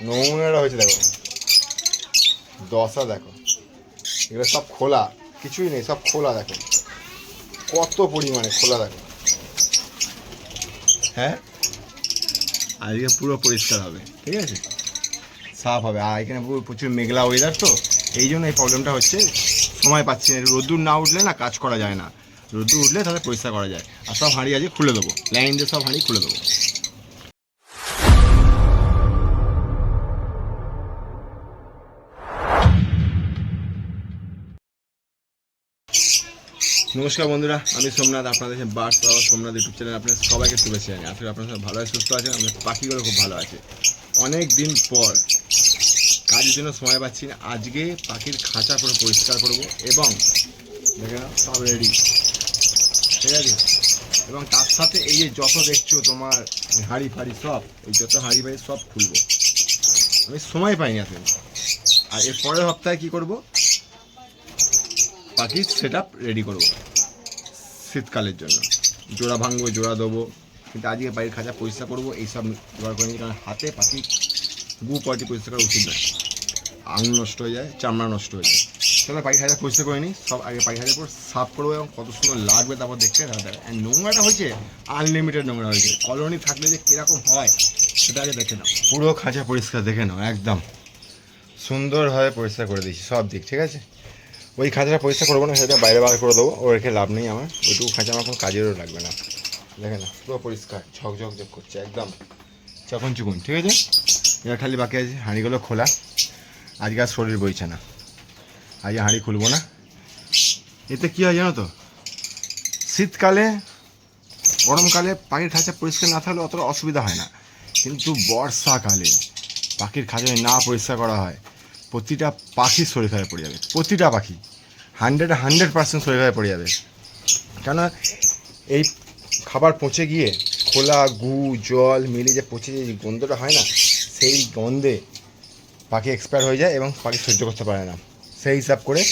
নোংরা হয়েছে দেখো, দশা দেখো, এগুলো সব খোলা, কিছুই নেই, সব খোলা দেখো, কত পরিমাণে খোলা দেখো। হ্যাঁ, আজকে পুরো পরিষ্কার হবে, ঠিক আছে, সাফ হবে। আর এখানে প্রচুর মেঘলা ওয়েদার, তো এই জন্য এই প্রবলেমটা হচ্ছে, সময় পাচ্ছি না। রোদ্দুর না উঠলে না কাজ করা যায় না, রোদ্দুর উঠলে তাহলে পরিষ্কার করা যায়। আর সব হাঁড়ি আজকে খুলে দেবো, লাইন দিয়ে সব হাঁড়ি খুলে দেবো। নমস্কার বন্ধুরা, আমি সোমনাথ, আপনাদের বার্স সোমনাথ ইউটিউব চ্যানেল আপনাদের সবাইকে শুভেচ্ছা জানাই। আসলে আপনারা সব ভালো আছে, সুস্থ আছেন, আমাদের পাখিগুলো খুব ভালো আছে। অনেক দিন পর কাজের জন্য সময় পাচ্ছি না, আজকে পাখির খাঁচা পুরো পরিষ্কার করব এবং দেখে নাও সব রেডি, ঠিক আছে। এবং তার সাথে এই যে যত দেখছো তোমার হাঁড়ি ফাড়ি সব, এই যত হাঁড়ি ফাড়ি সব খুলবো, আমি সময় পাইনি আসলে। আর এর পরের সপ্তাহে কী করবো, পাখির সেট আপ রেডি করবো শীতকালের জন্য, জোড়া ভাঙবো, জোড়া দেবো। কিন্তু আজকে বাড়ির খাঁচা পরিষ্কার করবো, এইসব জোগাড় করে নিই, কারণ হাতে পাখি গু পাটি পরিষ্কার করা উচিত নয়, আঙুল নষ্ট হয়ে যায়, চামড়া নষ্ট হয়ে যায়। তাহলে পাখি খাঁচা পরিষ্কার করে নিই, সব আগে পাখি খাঁচা পুরো সাফ করবো এবং কত সুন্দর লাগবে তারপর দেখতে। অ্যান্ড নোংরাটা হয়েছে আনলিমিটেড নোংরা হয়েছে, কলোনি থাকলে যে কীরকম হয় সেটা আগে দেখে নাও। পুরো খাঁচা পরিষ্কার দেখে নাও, একদম সুন্দরভাবে পরিষ্কার করে দিয়েছি সব দিক, ঠিক আছে। ওই খাঁচাটা পরিষ্কার করবো না, সেটা বাইরে বাইরে করে দেবো, ও রেখে লাভ নেই আমার, ওইটুকু খাঁচা আমার কোনো কাজেরও লাগবে না। দেখে না পুরো পরিষ্কার ঝকঝক করছে, একদম চকন চুকুন, ঠিক আছে। এবার খালি বাকি আছে হাঁড়িগুলো খোলা, আজকে আর শরীর বইছে না, আজকে হাঁড়ি খুলবো না। এতে কী হয় জানো তো, শীতকালে গরমকালে পাখির খাঁচা পরিষ্কার না থাকলে অতটা অসুবিধা হয় না, কিন্তু বর্ষাকালে পাখির খাঁচা না পরিষ্কার করা হয়, প্রতিটা পাখির শরীর খারাপ পড়ে যাবে, প্রতিটা পাখি 100% শরীর খারাপ পড়ে যাবে। কেন, এই খাবার পচে গিয়ে খোলা গু জল মিলে যে পচে যে গন্ধটা হয় না, সেই গন্ধে পাখি এক্সপায়ার হয়ে যায় এবং পাখি সহ্য করতে পারে না। সেই হিসাব করে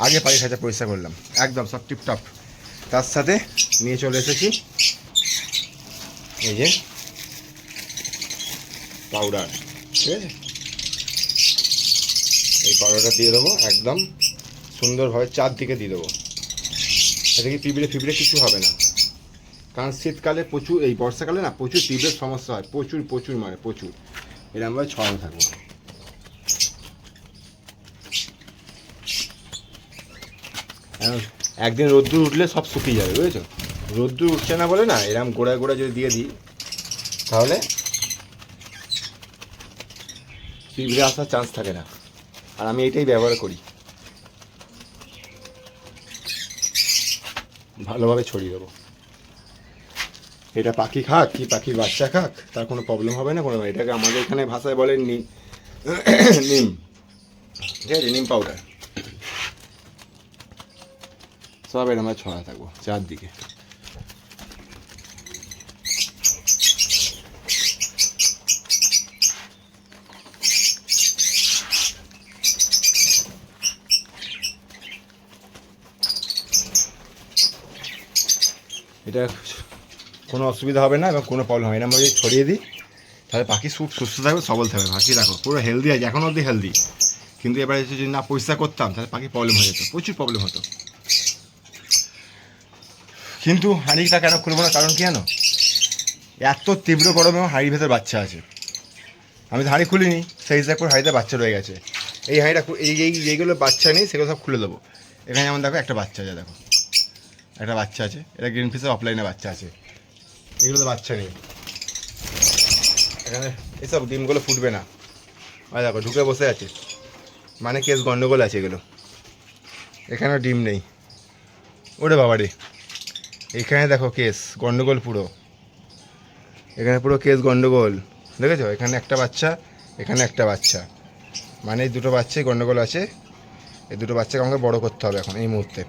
আগে পাখি খাঁচা পরিষ্কার করলাম, একদম সব টিপটপ। তার সাথে নিয়ে চলে এসেছি এই যে পাউডার, ঠিক আছে। এই পাউডারটা দিয়ে দেবো একদম সুন্দরভাবে, চারদিকে দিয়ে দেবো, এতে কি পিঁপড়ে ফিপড়ে কিছু হবে না। কারণ শীতকালে প্রচুর, এই বর্ষাকালে না প্রচুর পিঁপড়ের সমস্যা হয়, প্রচুর প্রচুর মানে প্রচুর, এরকমভাবে ছড়ানো থাকবো। একদিন রোদ্দুর উঠলে সব শুকিয়ে যাবে, বুঝেছো। রোদ্দুর উঠছে না বলে না, এরকম গোড়ায় গোড়ায় যদি দিয়ে দিই তাহলে পিঁপড়ে আসার চান্স থাকে না। আর আমি এটাই ব্যবহার করি, ভালোভাবে ছড়িয়ে দেবো। এটা পাখি খাক কি পাখির বাচ্চা খাক তার কোনো প্রবলেম হবে না কোনো। এটাকে আমাদের এখানে ভাষায় বলেন নিম, ঠিক আছে, নিম পাউডার। সব এর আমরা ছড়া থাকবো চারদিকে। এটা কোনো অসুবিধা হবে না এবং কোনো প্রবলেম হয় না। আমরা যদি ছড়িয়ে দিই তাহলে পাখি সুস্থ থাকবে, সবল থাকবে। পাখি দেখো পুরো হেলদি আছে, এখনও অবধি হেলদি। কিন্তু এবারে যদি না পরিষ্কার করতাম তাহলে পাখি প্রবলেম হয়ে যেত, প্রচুর প্রবলেম হতো। কিন্তু হাঁড়িটা কেন খুলবো না, কারণ কি জানো, এত তীব্র গরমে হাঁড়ির ভেতর বাচ্চা আছে। আমি তো হাঁড়ি খুলিনি, সেই হিসাব করে হাঁড়িতে বাচ্চা রয়ে গেছে। এই হাঁড়িটা যেগুলো বাচ্চা নেই সেগুলো সব খুলে দেবো। এখানে যেমন দেখো একটা বাচ্চা আছে, দেখো একটা বাচ্চা আছে, এটা গ্রিন ফিশের অফলাইনে বাচ্চা আছে, এগুলো তো বাচ্চা নেই। এখানে এইসব ডিমগুলো ফুটবে না, আর দেখো ঢুকে বসে আছে, মানে কেস গন্ডগোল আছে এগুলো। এখানেও ডিম নেই, ওরে বাবা রে, এখানে দেখো কেস গন্ডগোল পুরো, এখানে পুরো কেস গন্ডগোল, দেখেছো। এখানে একটা বাচ্চা, এখানে একটা বাচ্চা, মানে এই দুটো বাচ্চাই গন্ডগোল আছে। এই দুটো বাচ্চাকে আমাকে বড়ো করতে হবে এখন এই মুহূর্তে,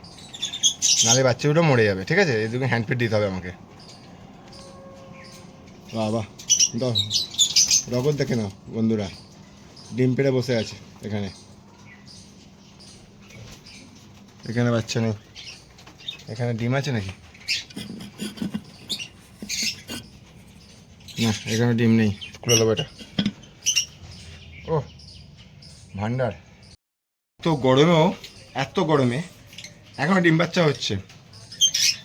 নাহলে বাচ্চা দুটো মরে যাবে, ঠিক আছে। এই দুটো হ্যান্ডফিড দিতে হবে আমাকে। বাবা দাও, রগত দেখে নাও বন্ধুরা, ডিম পেড়ে বসে আছে এখানে। এখানে বাচ্চা নেই, এখানে ডিম আছে নাকি, না এখানে ডিম নেই। খুলে দেবো এটা, ভান্ডার। তো গরমেও, এত গরমে এখনও ডিম বাচ্চা হচ্ছে,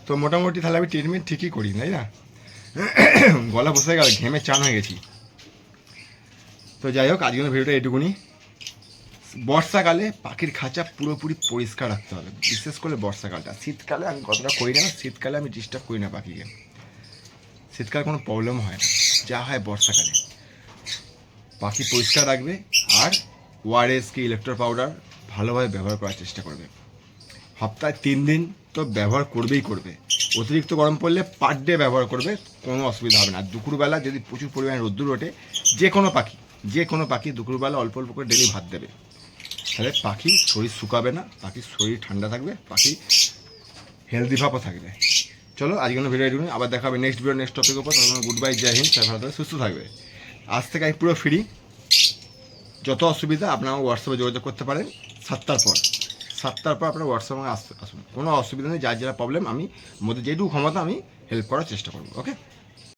তো মোটামুটি তাহলে আমি ট্রিটমেন্ট ঠিকই করি, তাই না? গলা বসে গেল, ঘেমে চান হয়ে গেছি। তো যাই হোক, আজকের ভিডিওটা এটুকুনি। বর্ষাকালে পাখির খাঁচা পুরোপুরি পরিষ্কার রাখতে হবে, বিশেষ করে বর্ষাকালটা। শীতকালে আমি কতটা করি না, শীতকালে আমি ডিস্টার্ব করি না পাখিকে, শীতকালে কোনো প্রবলেম হয় না, যা হয় বর্ষাকালে। পাখি পরিষ্কার রাখবে, আর ওআরএস কি ইলেকট্রো পাউডার ভালোভাবে ব্যবহার করার চেষ্টা করবে। সপ্তাহে 3 দিন তো ব্যবহার করবেই করবে। অতিরিক্ত গরম পড়লে পার ডে ব্যবহার করবে, কোনো অসুবিধা হবে না। দুপুরবেলা যদি প্রচুর পরিমাণে রোদ্দুর ওঠে, যে কোনো পাখি দুপুরবেলা অল্প অল্প করে ডেলি ভাত দেবে, তাহলে পাখি শরীর শুকাবে না, পাখির শরীর ঠান্ডা থাকবে, পাখি হেলদি ভাবও থাকবে। চলো আজকের ভিডিও এটুকুনি, আবার দেখা হবে নেক্সট ভিডিও নেক্সট টপিকের উপর। তখন গুড বাই, জয় হিন্দ, সবাই ভালো থাকবে, সুস্থ থাকবে। আজ থেকে আমি পুরো ফ্রি, যত অসুবিধা আপনারা হোয়াটসঅ্যাপে যোগাযোগ করতে পারেন। 7টার পর আপনারা হোয়াটসঅ্যাপে আসুন, কোনো অসুবিধা নেই। যার যারা প্রবলেম, আমি মধ্যে যেটুকু ক্ষমতা আমি হেল্প করার চেষ্টা করবো। ওকে।